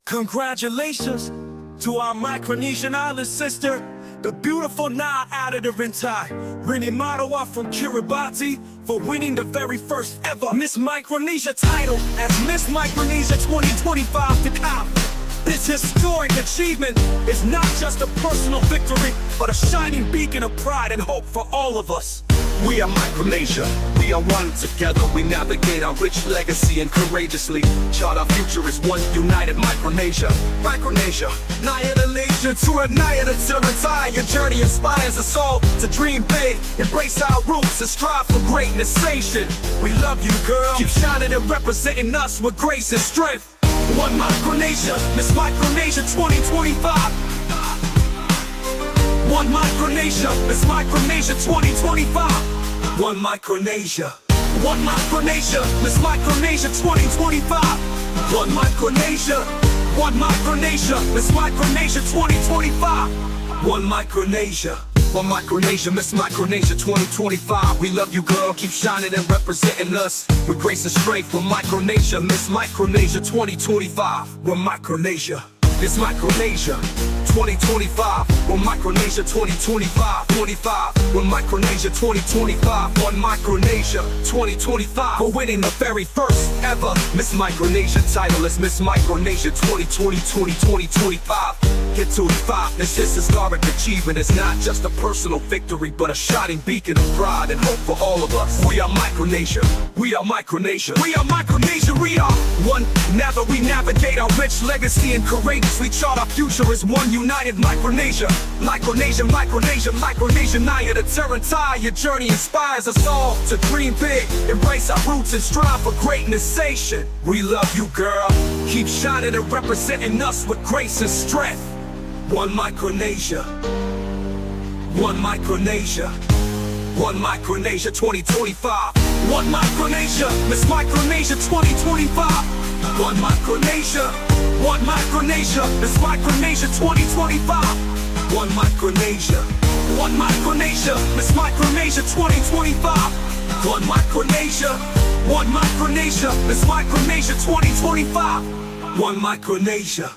Congratulations to our Micronesian island sister, the beautiful Na Adadarintai, Rinimadawa from Kiribati, for winning the very first ever Miss Micronesia title as Miss Micronesia 2025 to come. This historic achievement is not just a personal victory, but a shining beacon of pride and hope for all of us. We are Micronesia, we are one together. We navigate our rich legacy and courageously chart our future as one united Micronesia. Micronesia, Nayadalesia to a Nayadarintai. Your journey inspires us all to dream big, embrace our roots and strive for greatness nation. We love you, girl, keep shining and representing us with grace and strength. One Micronesia, Miss Micronesia 2025. One Micronesia, Miss Micronesia 2025. One Micronesia. One Micronesia, Miss Micronesia 2025. One Micronesia. One Micronesia, Miss Micronesia 2025. One Micronesia. One Micronesia, Miss Micronesia 2025. We love you, girl, keep shining and representing us with grace and strength. One Micronesia, Miss Micronesia 2025. One Micronesia, Miss Micronesia 2025. One Micronesia 2025. 25. One Micronesia 2025. One Micronesia 2025. For winning the very first ever Miss Micronesia title as Miss Micronesia 2025. Get to the 5. This historic achievement is not just a personal victory, but a shining beacon of pride and hope for all of us. We are Micronesia. We are Micronesia. We are Micronesia. We are one. Now that we navigate our rich legacy and courageously chart our future as one united Micronesia. Micronesia, Micronesia, Micronesia, Nayadadarintai. Your journey inspires us all to dream big, embrace our roots and strive for greatness nation. We love you, girl, keep shining and representing us with grace and strength. One Micronesia. One Micronesia. One Micronesia 2025. One Micronesia, Miss Micronesia 2025. One Micronesia. One Micronesia, Miss Micronesia 2025. One Micronesia. One Micronesia, Miss Micronesia 2025. One Micronesia. One Micronesia, Miss Micronesia 2025. One Micronesia.